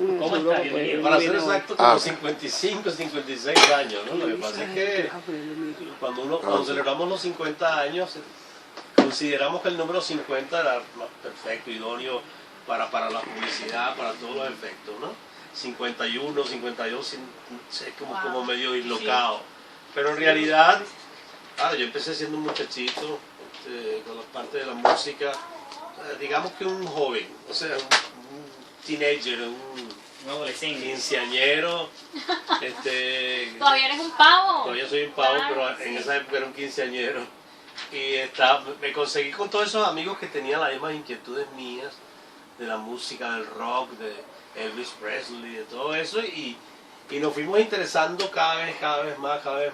¿Cómo está? Bienvenido. Para ser exacto, como 55, 56 años, ¿no? Lo que pasa es que cuando celebramos los 50 años, consideramos que el número 50 era más perfecto, idóneo para la publicidad, para todos los efectos, ¿no? 51, 52 es como medio dislocado. Pero en realidad, claro, yo empecé siendo un muchachito con la parte de la música, digamos que un joven, o sea, un teenager, un adolescente, quinceañero. ¿Todavía eres un pavo? Todavía soy un pavo, Claro, pero en esa época era un quinceañero. Y me conseguí con todos esos amigos que tenían las mismas inquietudes mías, de la música, del rock, de Elvis Presley, de todo eso, y nos fuimos interesando cada vez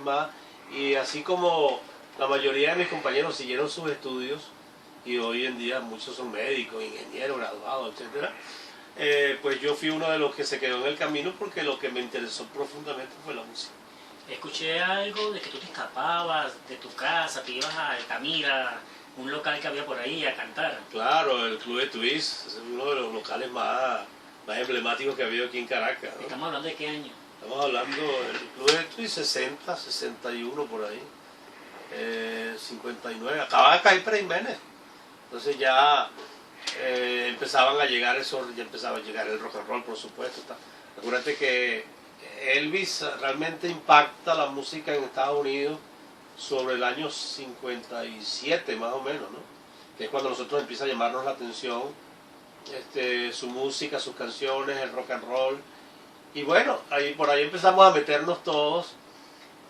más, y así como la mayoría de mis compañeros siguieron sus estudios, y hoy en día muchos son médicos, ingenieros, graduados, etc. Pues yo fui uno de los que se quedó en el camino porque lo que me interesó profundamente fue la música. Escuché algo de que tú te escapabas de tu casa, te ibas a Altamira, un local que había por ahí, a cantar. Claro, el Club de Twist es uno de los locales más emblemáticos que ha habido aquí en Caracas, ¿no? ¿Estamos hablando de qué año? Estamos hablando del Club de Twist 60, 61 por ahí, 59, acababa de caer Pérez Jiménez. Entonces ya empezaban a llegar ya empezaba a llegar el rock and roll, por supuesto. Acuérdate que Elvis realmente impacta la música en Estados Unidos sobre el año 57 más o menos, ¿no? Que es cuando nosotros empieza a llamarnos la atención su música, sus canciones, el rock and roll. Y bueno, por ahí empezamos a meternos todos.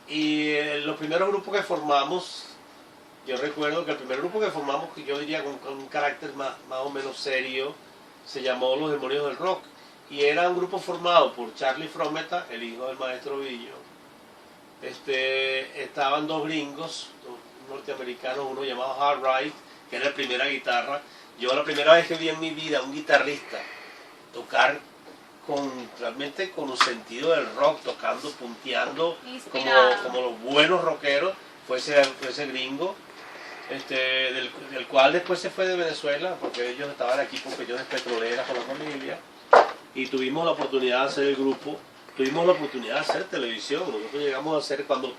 Y los primeros grupos que formamos, yo recuerdo que el primer grupo que formamos, que yo diría con un carácter más o menos serio, se llamó Los Demonios del Rock. Y era un grupo formado por Charlie Frometa, el hijo del maestro Villo. Estaban dos gringos, dos norteamericanos, uno llamado Hard Right, que era la primera guitarra. Yo la primera vez que vi en mi vida un guitarrista tocar realmente con un sentido del rock, tocando, punteando, como los buenos rockeros, fue ese gringo, del cual después se fue de Venezuela, porque ellos estaban aquí porque ellos es petrolera con la familia, y tuvimos la oportunidad de hacer el grupo, tuvimos la oportunidad de hacer televisión. Nosotros llegamos a hacer, cuando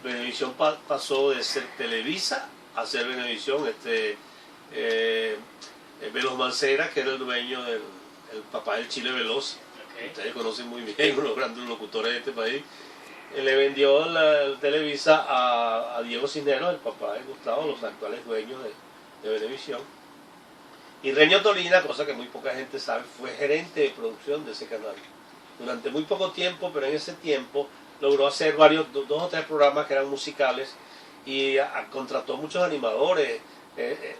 Venevisión pasó de ser Televisa a ser Venevisión, Veloz Mancera, que era el dueño el papá del Chile Veloz, okay. Ustedes conocen muy bien, uno de los grandes locutores de este país, le vendió la Televisa a Diego Cisneros, el papá de Gustavo, los actuales dueños de Venevisión. Y Reño Tolina, cosa que muy poca gente sabe, fue gerente de producción de ese canal durante muy poco tiempo, pero en ese tiempo logró hacer dos o tres programas que eran musicales y contrató muchos animadores.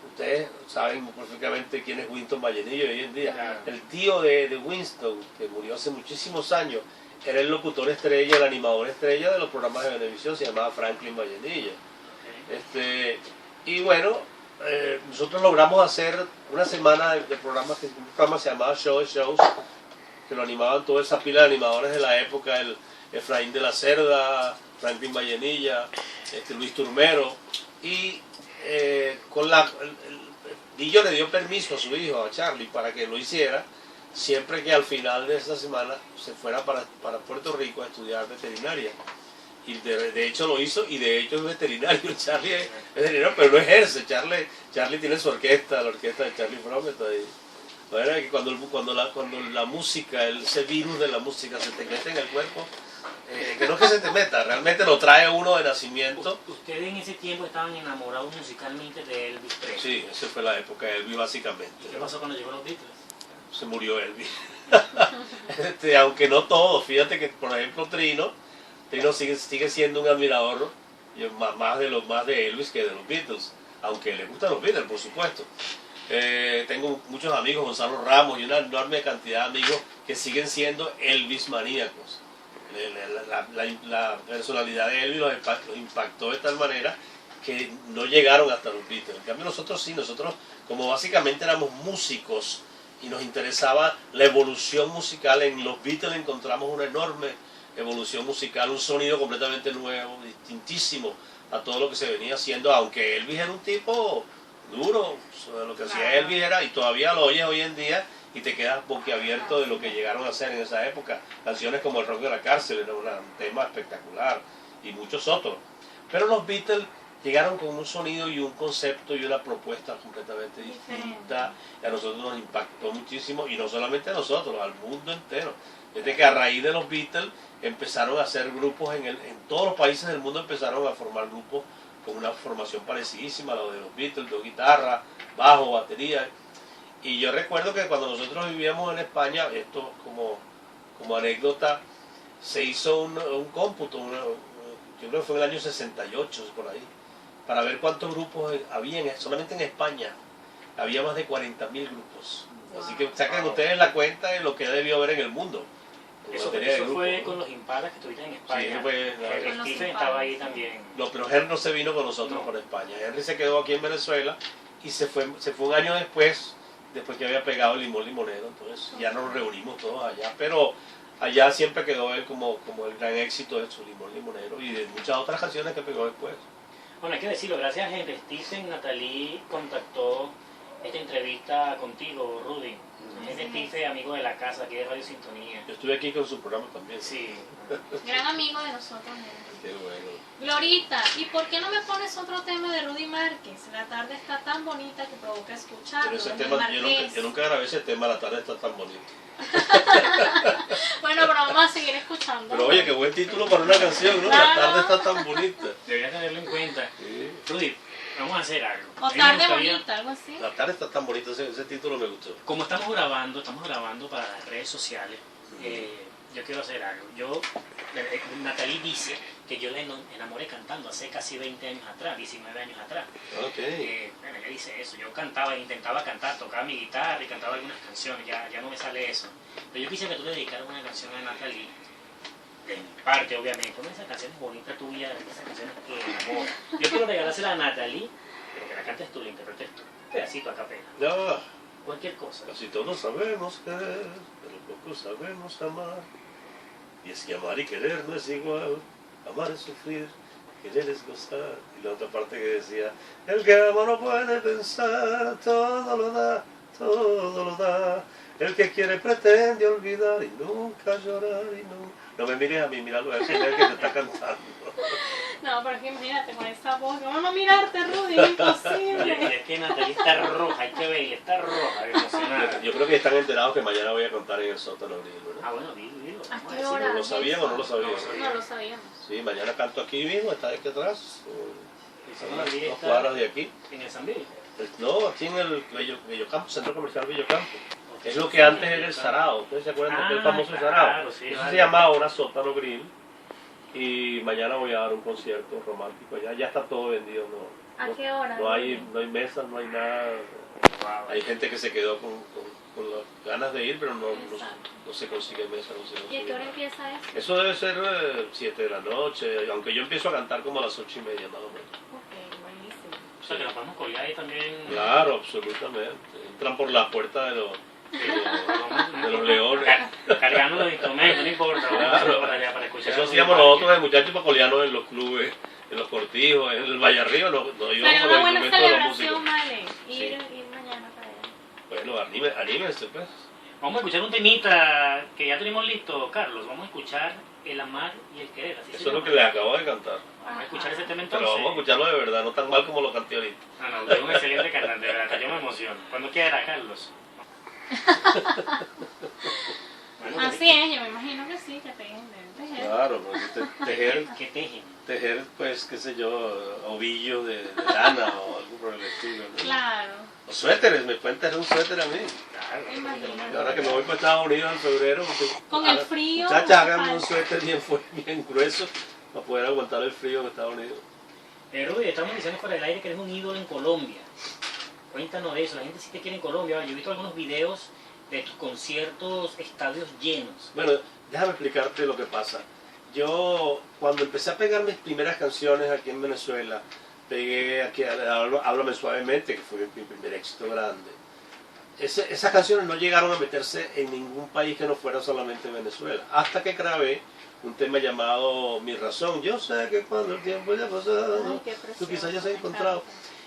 Ustedes saben perfectamente quién es Winston Vallenillo hoy en día. Claro. El tío de Winston, que murió hace muchísimos años, era el locutor estrella, el animador estrella de los programas de Venevisión, se llamaba Franklin Vallenillo. Okay. Y bueno, nosotros logramos hacer una semana de programas, un programa se llamaba Shows, que lo animaban toda esa pila de animadores de la época, el Efraín de la Cerda, Franklin Vallenilla, Luis Turmero, y Guillo le dio permiso a su hijo, a Charlie, para que lo hiciera, siempre que al final de esa semana se fuera para Puerto Rico a estudiar veterinaria. Y de hecho lo hizo, y de hecho es veterinario. Charlie es veterinario, pero no ejerce. Charlie tiene su orquesta, la orquesta de Charlie Frometa. La verdad es que cuando la música, ese virus de la música se te mete en el cuerpo, que no es que se te meta, realmente lo trae uno de nacimiento. ¿Ustedes en ese tiempo estaban enamorados musicalmente de Elvis Presley? Sí, esa fue la época de Elvis básicamente. ¿Y qué pasó cuando llegó los Beatles? Se murió Elvis. Aunque no todo, fíjate que por ejemplo Trino sigue siendo un admirador más de Elvis que de los Beatles, aunque le gustan los Beatles, por supuesto. Tengo muchos amigos, Gonzalo Ramos y una enorme cantidad de amigos que siguen siendo Elvis maníacos. La personalidad de Elvis los impactó de tal manera que no llegaron hasta los Beatles. En cambio nosotros sí, como básicamente éramos músicos y nos interesaba la evolución musical, en los Beatles encontramos una enorme evolución musical, un sonido completamente nuevo, distintísimo a todo lo que se venía haciendo, aunque Elvis era un tipo duro, lo que hacía Elvis era, y todavía lo oyes hoy en día, y te quedas boquiabierto de lo que llegaron a hacer en esa época. Canciones como El rock de la cárcel era un tema espectacular y muchos otros. Pero los Beatles llegaron con un sonido y un concepto y una propuesta completamente distinta. Y a nosotros nos impactó muchísimo, y no solamente a nosotros, al mundo entero. Desde que a raíz de los Beatles empezaron a hacer grupos en todos los países del mundo, empezaron a formar grupos con una formación parecidísima a lo de los Beatles, de guitarra, bajo, batería. Y yo recuerdo que cuando nosotros vivíamos en España, esto como anécdota, se hizo un cómputo, yo creo que fue en el año 68, por ahí, para ver cuántos grupos había solamente en España. Había más de 40.000 grupos. Así que saquen ustedes la cuenta de lo que debió haber en el mundo. Eso fue con los Impalas que estuviste en España. Sí, Stephen estaba ahí también. No, pero Henry no se vino con nosotros para España. Henry se quedó aquí en Venezuela y se fue un año después que había pegado Limón Limonero. Entonces ya nos reunimos todos allá. Pero allá siempre quedó él como el gran éxito de su Limón Limonero y de muchas otras canciones que pegó después. Bueno, hay que decirlo, gracias a Henry Stephen, Natalie contactó esta entrevista contigo, Rudy. Henry Stephen, amigo de la casa aquí de Radio Sintonía. Yo estuve aquí con su programa también. Sí. Gran amigo de nosotros. Qué bueno. Glorita, ¿y por qué no me pones otro tema de Rudy Márquez? La tarde está tan bonita que provoca escucharlo. Pero ese tema, yo nunca grabé ese tema, La tarde está tan bonita. Bueno, pero vamos a seguir escuchando. Pero oye, qué buen título para una canción, ¿no? Claro. La tarde está tan bonita. Deberías tenerlo en cuenta. Sí. Rudy, vamos a hacer algo. O A mí me tarde gustaría- bonita, algo así. La tarde está tan bonita, ese título me gustó. Como estamos grabando para las redes sociales, yo quiero hacer algo. Natalie dice que yo le enamoré cantando hace casi 20 años atrás, 19 años atrás. Ok. Bueno, ella dice eso, yo intentaba cantar, tocaba mi guitarra y cantaba algunas canciones, ya no me sale eso. Pero yo quisiera que tú le dedicaras una canción a Natalie, de mi parte obviamente, una de esas canciones bonitas tuyas, esas canciones que enamoran. Yo quiero regalársela a Natalie, pero que la cantes tú, la interpretes tú, un pedacito a capela, Ya, cualquier cosa. casi todos sabemos querer, pero pocos sabemos amar. Y es que amar y querer no es igual. Amar es sufrir, querer es gozar. Y la otra parte que decía, el que ama no puede pensar, todo lo da, todo lo da. El que quiere pretende olvidar y nunca llorar y no me mires a mí, míralo a él, que es el que te está cantando. No, pero es que imagínate con esa voz, ¿cómo no mirarte, Rudy? Y Imposible. es que Natalie está roja, hay que verla, está roja, emocionada. Yo creo que están enterados que mañana voy a cantar en el sótano Grill, ¿verdad? Ah, bueno, dilo. ¿A vamos qué decirlo. hora? ¿Lo sabían o no lo sabían? No lo sabíamos. Sí, mañana canto aquí mismo, está aquí atrás, Hicimos la dos fiesta cuadras de aquí. en el San Bill. No, aquí en el Bellocampo, Centro Comercial Bellocampo. Es lo que antes era el Sarao. ¿Ustedes se acuerdan de aquel famoso claro, Sarao? sí, Eso vale. se llama ahora Sótano Grill. Y mañana voy a dar un concierto romántico allá. Ya está todo vendido, ¿A qué hora? no hay mesas, no hay nada. Wow. Hay gente que se quedó con las ganas de ir, pero no se consigue mesa. No se ¿Y a consigue qué hora nada. empieza eso? Eso debe ser 7 de la noche, aunque yo empiezo a cantar como a las 8:30 más o menos. Ok, buenísimo. O sea, que nos podemos colgar ahí también. Claro, absolutamente. Entran por la puerta de los leones. Cargando los instrumentos, no importa. Vamos a hacerlo para allá, para escuchar. Eso hacíamos nosotros de muchachos pacoleanos en los clubes, en los cortijos, en el Valle Arriba, nos íbamos Sería con una los buena instrumentos de la música. celebración, vale. Sí. Ir mañana para allá. Bueno, anímense pues. Vamos a escuchar un temita que ya tenemos listo, Carlos. Vamos a escuchar El amar y el querer. Así se Eso es lo llama. que les acabo de cantar. Vamos a escuchar ese tema Pero entonces. vamos a escucharlo de verdad, no tan mal como lo canté ahorita. No, usted es un excelente cantante, de verdad, hasta yo me emociono. ¿Cuándo quiera, Carlos? Bueno, Así es, yo me imagino que sí, que deben tejer. Claro, porque tejer, ¿Qué teje? pues, qué sé yo, ovillos de lana o algo por el estilo, ¿no? Claro. Los suéteres, me pueden tejer un suéter a mí. Claro. Imagínate. Y ahora que me voy para Estados Unidos en febrero, Con el frío. muchachas, háganme un falta. suéter bien grueso para poder aguantar el frío en Estados Unidos. Rudy, estamos diciendo fuera del aire que eres un ídolo en Colombia. Cuéntanos de eso, la gente sí te quiere en Colombia. Yo he visto algunos videos de tus conciertos, estadios llenos. Bueno, déjame explicarte lo que pasa. Yo, cuando empecé a pegar mis primeras canciones aquí en Venezuela, pegué aquí Háblame Suavemente, que fue mi primer éxito grande. Esas canciones no llegaron a meterse en ningún país que no fuera solamente Venezuela, hasta que grabé un tema llamado Mi Razón. Yo sé que cuando el tiempo haya pasado, Ay, qué tú precioso. quizás ya se ha encontrado.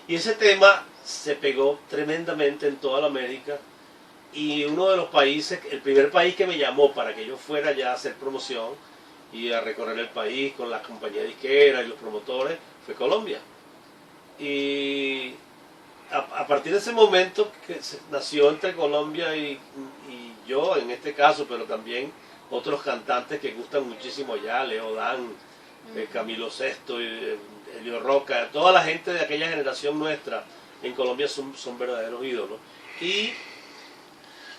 Y ese tema se pegó tremendamente en toda la América y uno de los países, el primer país que me llamó para que yo fuera ya a hacer promoción y a recorrer el país con las compañías disqueras y los promotores, fue Colombia. Y a partir de ese momento que nació entre Colombia y yo en este caso, pero también otros cantantes que gustan muchísimo allá, Leo Dan, Camilo Sesto, Elio Roca, toda la gente de aquella generación nuestra en Colombia son verdaderos ídolos. Y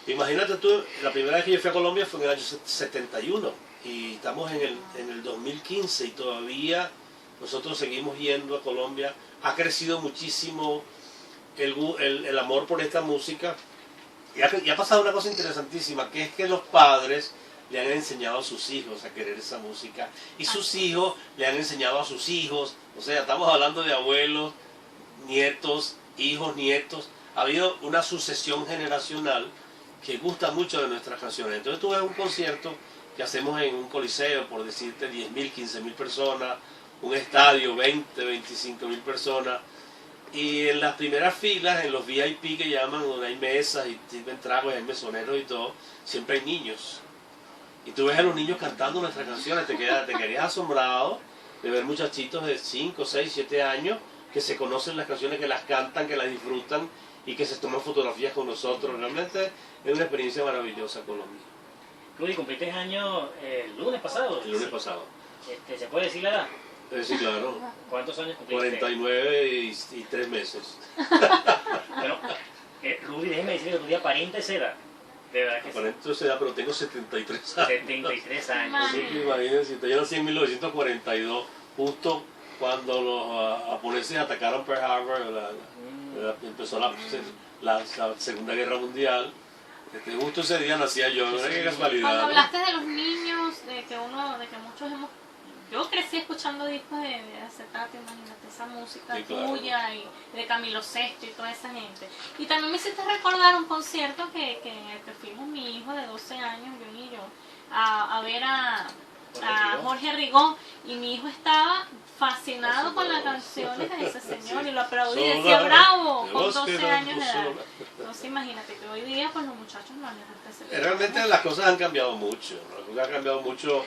imagínate tú, la primera vez que yo fui a Colombia fue en el año 71 y estamos en el 2015 y todavía nosotros seguimos yendo a Colombia. Ha crecido muchísimo el amor por esta música y ha pasado una cosa interesantísima, que es que los padres le han enseñado a sus hijos a querer esa música y sus hijos le han enseñado a sus hijos, o sea, estamos hablando de abuelos, nietos, hijos, nietos. Ha habido una sucesión generacional que gusta mucho de nuestras canciones. Entonces tú ves un concierto que hacemos en un coliseo, por decirte 10.000, 15.000 personas, un estadio 20, 25.000 personas, y en las primeras filas, en los VIP que llaman, donde hay mesas y sirven tragos, hay mesoneros y todo, siempre hay niños. Y tú ves a los niños cantando nuestras canciones, te quedarías asombrado de ver muchachitos de 5, 6, 7 años que se conocen las canciones, que las cantan, que las disfrutan y que se toman fotografías con nosotros. Realmente es una experiencia maravillosa Colombia. Rudy, cumpliste años el lunes pasado. El lunes pasado. ¿Se puede decir la edad? Sí, claro. ¿Cuántos años cumpliste? 49 y 3 meses. Bueno, Rudy, déjeme decirle que tu día aparenta esa edad. De verdad que aparento esa edad, pero tengo 73 años. 73 años. Así que imagínense, yo nací en 1942, justo cuando los japoneses atacaron Pearl Harbor, empezó la Segunda Guerra Mundial. Justo ese día nacía yo, mira qué casualidad. Cuando ¿no? hablaste de los niños, de que muchos hemos... Yo crecí escuchando discos de acetato, imagínate, esa música sí, claro. tuya y de Camilo Sesto y toda esa gente. Y también me hiciste recordar un concierto en el que fuimos mi hijo de 12 años, yo y yo, a ver a Jorge Rigón, y mi hijo estaba fascinado con las canciones de ese señor y lo aplaudí y decía bravo con 12 años de edad. Entonces imagínate que hoy día pues los muchachos no les gusta ese. Realmente las cosas han cambiado mucho, las cosas han cambiado mucho.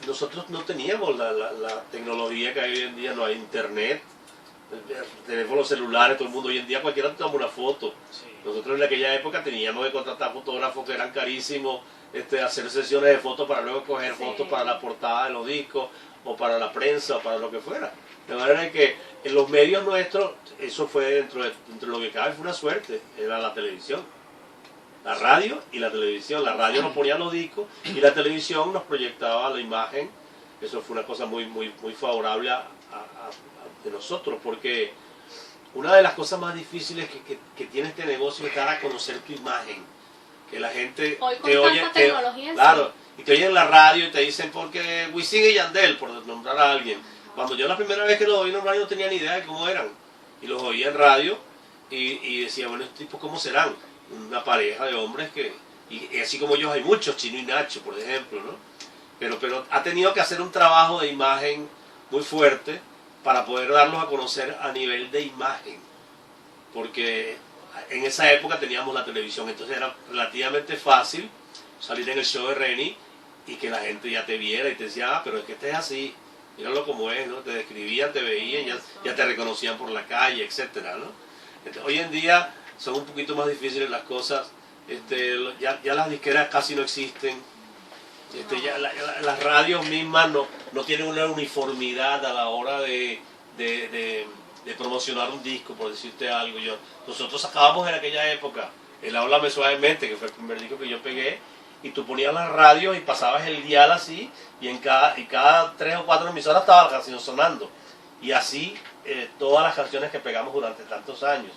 Nosotros no teníamos la tecnología que hay hoy en día, no hay internet, teléfonos celulares, todo el mundo hoy en día cualquiera toma una foto. Sí. Nosotros en aquella época teníamos que contratar fotógrafos que eran carísimos, hacer sesiones de fotos para luego coger fotos para la portada de los discos o para la prensa o para lo que fuera. De manera que en los medios nuestros, eso fue dentro de lo que cabe, fue una suerte, era la televisión. La radio y la televisión. La radio nos ponía los discos y la televisión nos proyectaba la imagen. Eso fue una cosa muy, muy, muy favorable de nosotros, porque una de las cosas más difíciles que tiene este negocio es dar a conocer tu imagen. Que la gente hoy con te oye, claro, y te oye en la radio y te dicen porque Wisin y Yandel, por nombrar a alguien. Cuando yo la primera vez que los oí en radio no tenía ni idea de cómo eran. Y los oía en radio y decía, bueno, estos tipos cómo serán. Una pareja de hombres y así como ellos hay muchos, Chino y Nacho, por ejemplo, ¿no? Pero ha tenido que hacer un trabajo de imagen muy fuerte para poder darlos a conocer a nivel de imagen, porque en esa época teníamos la televisión, entonces era relativamente fácil salir en el show de Reni y que la gente ya te viera y te decía, pero es que este es así, míralo como es, ¿no? Te describían, te veían, ya te reconocían por la calle, etcétera, ¿no? Entonces, hoy en día son un poquito más difíciles las cosas, ya las disqueras casi no existen, ya las radios mismas no tienen una uniformidad a la hora de promocionar un disco, por decirte algo. Nosotros sacábamos en aquella época el Háblame Suavemente, que fue el primer disco que yo pegué, y tú ponías las radios y pasabas el dial así, y cada 3 o 4 emisoras estaba la canción sonando, y así todas las canciones que pegamos durante tantos años.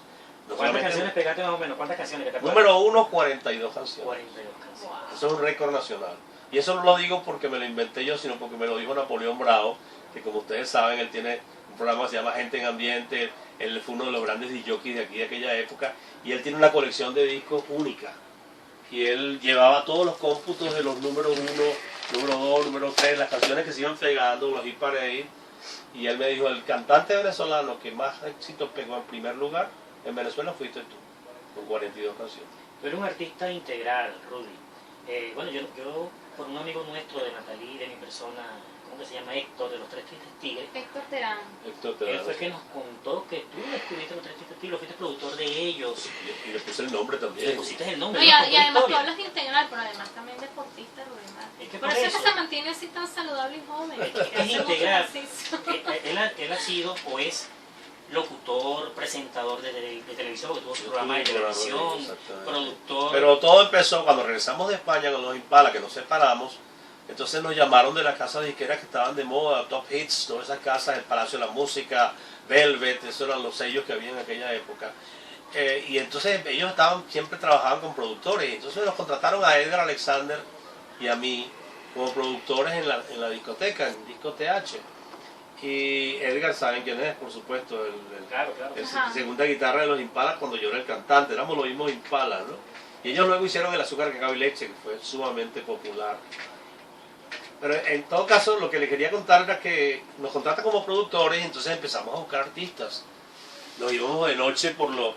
¿Cuántas canciones pegaste más o menos? ¿Cuántas canciones que te acuerdas? Número 1, 42 canciones. 42 canciones. Eso es un récord nacional. Y eso no lo digo porque me lo inventé yo, sino porque me lo dijo Napoleón Bravo, que como ustedes saben, él tiene un programa que se llama Gente en Ambiente, él fue uno de los grandes discjockeys de aquí de aquella época, y él tiene una colección de discos única. Y él llevaba todos los cómputos de los números 1, número 2, número 3, las canciones que se iban pegando, los hit parade, y él me dijo, el cantante venezolano que más éxito pegó en primer lugar en Venezuela fuiste tú, con 42 canciones. Tú eres un artista integral, Rudy. Bueno, yo, por un amigo nuestro de Natalí, de mi persona, ¿cómo que se llama? Héctor, de los Tres Tristes Tigres. Héctor Terán. Él fue que nos contó que tú descubriste los Tres Tristes Tigres, fuiste productor de ellos. Y le puse el nombre también. Le pusiste el nombre. No, y además tú hablas de integral, pero además también deportista, Rubén Márquez. Es que por eso es que se mantiene así tan saludable y joven. Es integral. Él ha sido o es locutor, presentador de televisión, porque tuvo su programa de televisión, productor. Pero todo empezó cuando regresamos de España con los Impala, que nos separamos. Entonces nos llamaron de las casas disqueras que estaban de moda, Top Hits, todas esas casas, el Palacio de la Música, Velvet, esos eran los sellos que había en aquella época. Y entonces ellos siempre trabajaban con productores, y entonces nos contrataron a Edgar Alexander y a mí como productores en la discoteca, en Disco TH. Y Edgar, ¿saben quién es? Por supuesto, claro. el segunda guitarra de los Impala cuando yo era el cantante, éramos los mismos Impala, ¿no? Y ellos luego hicieron el Azúcar, Cacao y Leche, que fue sumamente popular. Pero en todo caso, lo que les quería contar era que nos contratan como productores y entonces empezamos a buscar artistas. Nos íbamos de noche por los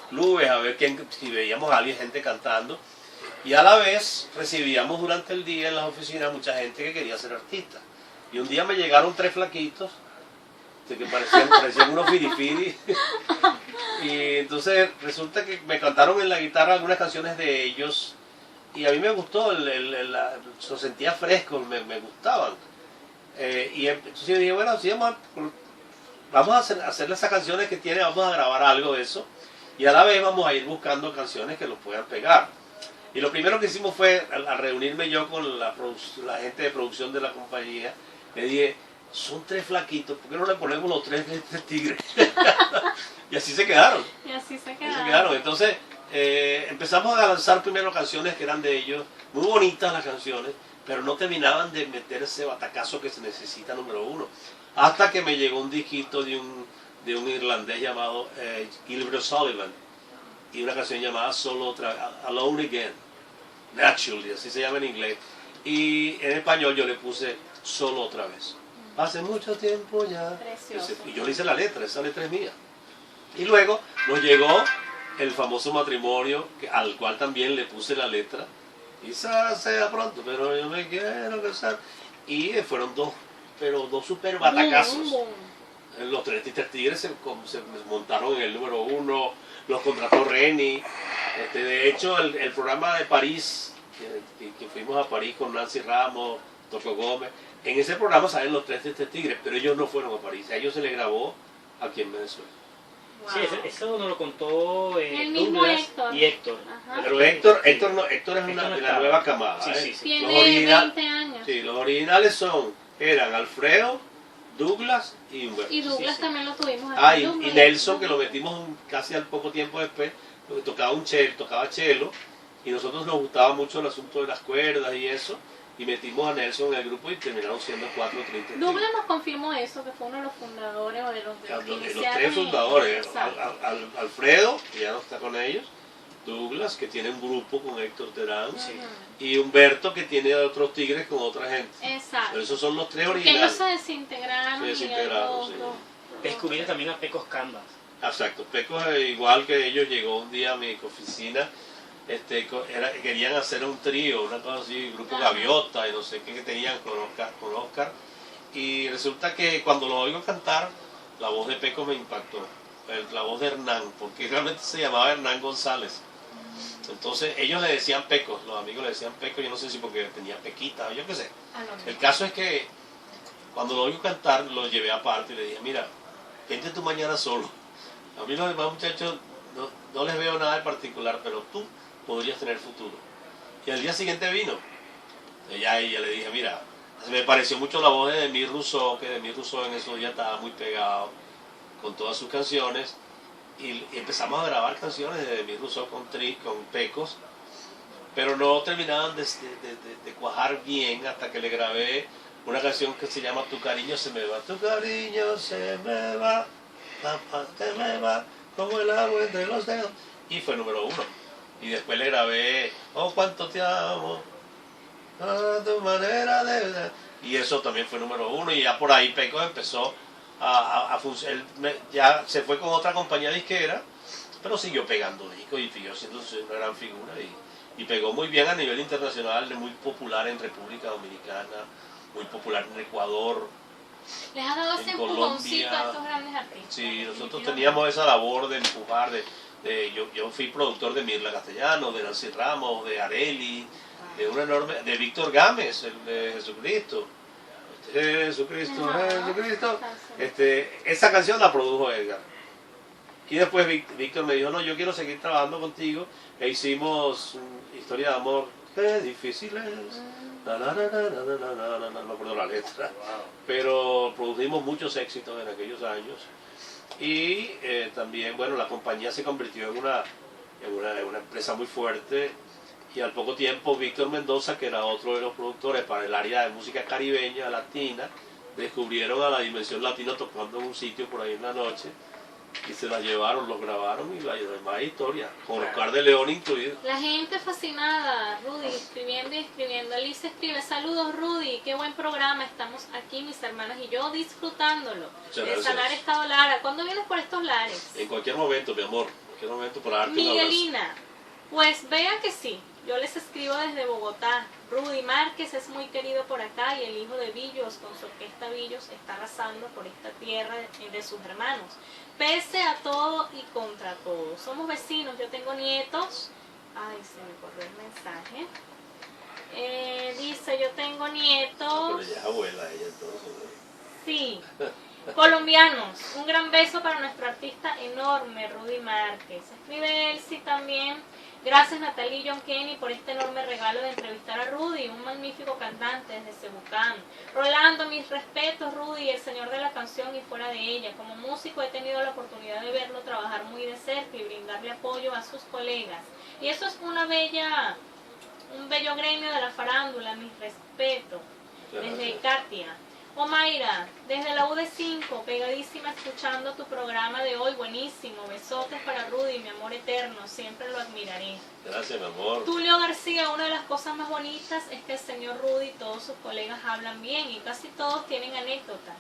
clubes a ver si veíamos a alguien, gente cantando. Y a la vez recibíamos durante el día en las oficinas mucha gente que quería ser artista. Y un día me llegaron 3 flaquitos, que parecían unos firifiri. Y entonces resulta que me cantaron en la guitarra algunas canciones de ellos. Y a mí me gustó, se sentía fresco, me gustaban. Y entonces yo dije, bueno, sí, vamos a hacerle esas canciones que tiene, vamos a grabar algo de eso. Y a la vez vamos a ir buscando canciones que los puedan pegar. Y lo primero que hicimos fue, al reunirme yo con la gente de producción de la compañía, le dije, son 3 flaquitos, ¿por qué no le ponemos los 3 tigres? Y así se quedaron. Y así se Así se quedaron. Entonces empezamos a lanzar primero canciones que eran de ellos, muy bonitas las canciones, pero no terminaban de meter ese batacazo que se necesita número 1. Hasta que me llegó un disquito de un irlandés llamado Gilbert O'Sullivan y una canción llamada Solo otra vez, Alone Again, Naturally, así se llama en inglés. Y en español yo le puse Solo otra vez. Hace mucho tiempo ya. Precioso. Y yo le hice la letra, esa letra es mía. Y luego nos llegó el famoso Matrimonio, al cual también le puse la letra. Quizás sea pronto, pero yo me quiero casar. Y fueron dos super batacazos. Los Tres Tigres se montaron en el número 1, los contrató Reni. De hecho, el programa de París, que fuimos a París con Nancy Ramos, Toco Gómez, en ese programa salen los Tres Tigres, pero ellos no fueron a París, a ellos se les grabó aquí en Venezuela. Wow. Sí, eso nos lo contó el mismo Douglas Héctor. Y Héctor. Pero Héctor es de la nueva camada. Sí. Tiene 20 años. Sí, los originales eran Alfredo, Douglas y Humberto. Y Douglas también lo tuvimos aquí. Y Nelson, que lo metimos casi al poco tiempo después, porque tocaba cello, y nosotros nos gustaba mucho el asunto de las cuerdas y eso, y metimos a Nelson en el grupo y terminaron siendo 4 tristes. Douglas nos confirmó eso, que fue uno de los fundadores o de los los 3 fundadores, Alfredo, que ya no está con ellos, Douglas, que tiene un grupo con Héctor Terán, y Humberto, que tiene otros tigres con otra gente. Exacto. Pero esos son los 3 Porque originales. ellos se desintegraron. Descubrieron también a Pecos Canvas. Exacto, Pecos, igual que ellos, llegó un día a mi oficina. Querían hacer un trío, una cosa así, grupo Gaviota y no sé qué que tenían con Oscar. Y resulta que cuando lo oigo cantar, la voz de Pecos me impactó. La voz de Hernán, porque realmente se llamaba Hernán González. Entonces ellos le decían Pecos, los amigos le decían Pecos, yo no sé si porque tenía Pequita o yo qué sé. El caso es que cuando lo oigo cantar, lo llevé aparte y le dije, mira, vente tú mañana solo. A mí los demás muchachos no les veo nada en particular, pero tú podrías tener futuro. Y al día siguiente vino. Y ya le dije, mira, me pareció mucho la voz de Demir Rousseau, que Demir Rousseau en esos días estaba muy pegado con todas sus canciones. Y empezamos a grabar canciones de Demir Rousseau con Pecos, pero no terminaban de cuajar bien hasta que le grabé una canción que se llama Tu cariño se me va. Tu cariño se me va, se me va, como el agua entre los dedos. Y fue número 1. Y después le grabé, oh, cuánto te amo, a tu manera de... Y eso también fue número 1. Y ya por ahí Pecos empezó a funcionar. Ya se fue con otra compañía disquera, pero siguió pegando discos y siguió siendo una gran figura y pegó muy bien a nivel internacional, muy popular en República Dominicana, muy popular en Ecuador. Les ha dado ese empujoncito a estos grandes artistas. Sí, nosotros teníamos esa labor de empujar, yo fui productor de Mirla Castellano, de Nancy Ramos, de Areli, de Víctor Gámez, el de Jesucristo. Jesucristo. Esa canción la produjo Edgar. Y después Víctor me dijo, no, yo quiero seguir trabajando contigo. E hicimos Historia de Amor. Qué difícil es. No me acuerdo la letra. Pero produjimos muchos éxitos en aquellos años. Y también, bueno, la compañía se convirtió en una empresa muy fuerte. Y al poco tiempo Víctor Mendoza, que era otro de los productores para el área de música caribeña, latina, descubrieron a la Dimensión Latino tocando en un sitio por ahí en la noche y se la llevaron, los grabaron y la demás historia, con Oscar de León incluido. La gente fascinada, Rudy, escribiendo y escribiendo. Alicia escribe, saludos Rudy, qué buen programa, estamos aquí mis hermanas y yo disfrutándolo. De sanar estado Lara, ¿cuándo vienes por estos lares? En cualquier momento, mi amor, en cualquier momento para darte un abrazo. Miguelina, pues vea que sí. Yo les escribo desde Bogotá. Rudy Márquez es muy querido por acá y el hijo de Villos con su orquesta Villos está arrasando por esta tierra de sus hermanos. Pese a todo y contra todo. Somos vecinos, yo tengo nietos. Ay, se me corrió el mensaje. Dice, yo tengo nietos. Pero ya abuela ella entonces. Sí. Colombianos, un gran beso para nuestro artista enorme, Rudy Márquez. Escribe Elsie también. Gracias Natalie y John Kenny por este enorme regalo de entrevistar a Rudy, un magnífico cantante desde Cebucán. Rolando, mis respetos Rudy, el señor de la canción y fuera de ella. Como músico he tenido la oportunidad de verlo trabajar muy de cerca y brindarle apoyo a sus colegas. Y eso es un bello gremio de la farándula, mis respetos. Desde Katia. Omaira, desde la UD5, pegadísima escuchando tu programa de hoy, buenísimo. Besotes para Rudy, mi amor eterno, siempre lo admiraré. Gracias, mi amor. Tulio García, una de las cosas más bonitas es que el señor Rudy y todos sus colegas hablan bien y casi todos tienen anécdotas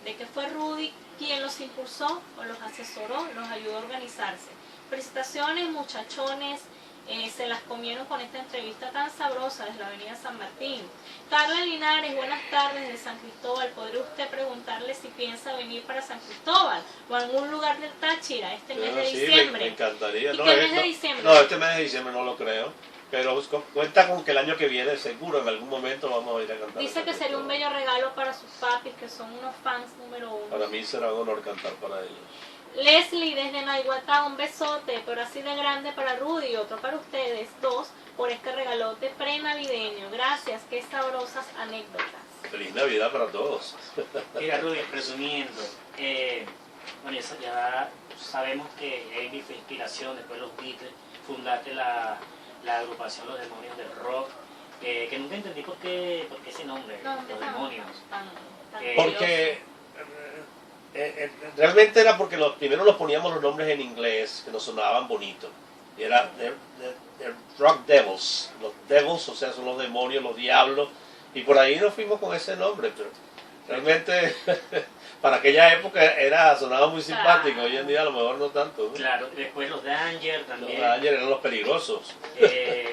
de que fue Rudy quien los impulsó o los asesoró, los ayudó a organizarse. Felicitaciones, muchachones. Se las comieron con esta entrevista tan sabrosa desde la avenida San Martín. Carla Linares, buenas tardes de San Cristóbal. ¿Podría usted preguntarle si piensa venir para San Cristóbal o a algún lugar del Táchira este mes de diciembre? Me encantaría. ¿Y qué mes de diciembre? No, este mes de diciembre no lo creo. Pero cuenta con que el año que viene seguro en algún momento vamos a ir a cantar. Dice que sería un bello regalo para sus papis que son unos fans número 1. Para mí será un honor cantar para ellos. Leslie desde Naiguatá, un besote, pero así de grande para Rudy, otro para ustedes, dos, por este regalote pre-navideño. Gracias, qué sabrosas anécdotas. Feliz Navidad para todos. Mira Rudy, presumiendo, bueno, ya sabemos que Elvis fue inspiración, después los Beatles, fundaste la agrupación Los Demonios del Rock, que nunca entendí por qué ese nombre, Los Demonios. Porque realmente era porque primero los poníamos los nombres en inglés, que nos sonaban bonitos. Y era the Rock Devils, los Devils, o sea, son los demonios, los diablos. Y por ahí nos fuimos con ese nombre, pero realmente para aquella época sonaba muy simpático, hoy en día a lo mejor no tanto, ¿no? Claro, después los Danger también. Los Danger eran los peligrosos.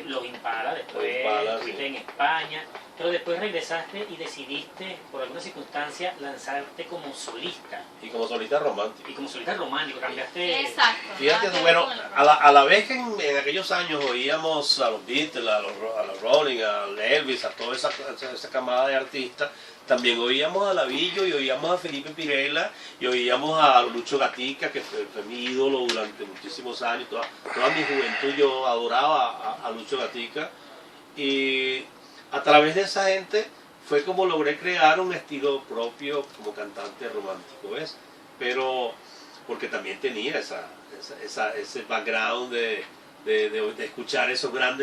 Los Impala, después estuviste en España, pero después regresaste y decidiste, por alguna circunstancia, lanzarte como solista. Y como solista romántico. Y como solista romántico, cambiaste... Exacto. Fíjate, bueno, a la vez que en aquellos años oíamos a los Beatles, a los Rolling, a Elvis, a toda esa camada de artistas, también oíamos a Lavillo y oíamos a Felipe Pirela y oíamos a Lucho Gatica, que fue mi ídolo durante muchísimos años. Toda mi juventud yo adoraba a Lucho Gatica. Y a través de esa gente fue como logré crear un estilo propio como cantante romántico, ¿ves? Pero porque también tenía ese background de escuchar esos grandes